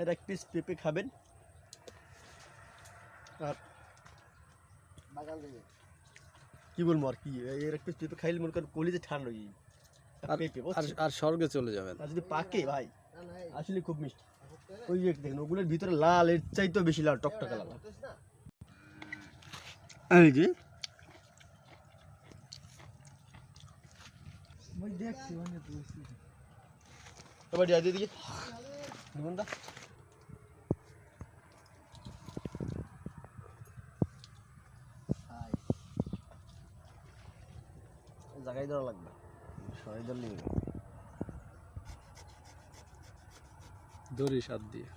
এর এক পিস পেঁপে খাবেন আর কি বলবো আর কি, এর এক পিস পেঁপে খাইলে মনে করেন কলিজে ঠান্ডা হয়ে যায় আর স্বর্গে চলে যাবেন। আর যদি পাকে ভাই আসলে খুব মিষ্টি। ওই যে দেখেন ওগুলোর ভিতরে লাল, এর চাইতেও বেশি লাল, টকটকা লাল। এই যে মই দেখছি অনেক বলছি এবার যা দিয়ে দিকে বন্ধা জায়গায় দেওয়া লাগবে, সবাই ধরলে দড়ি সাত দিয়ে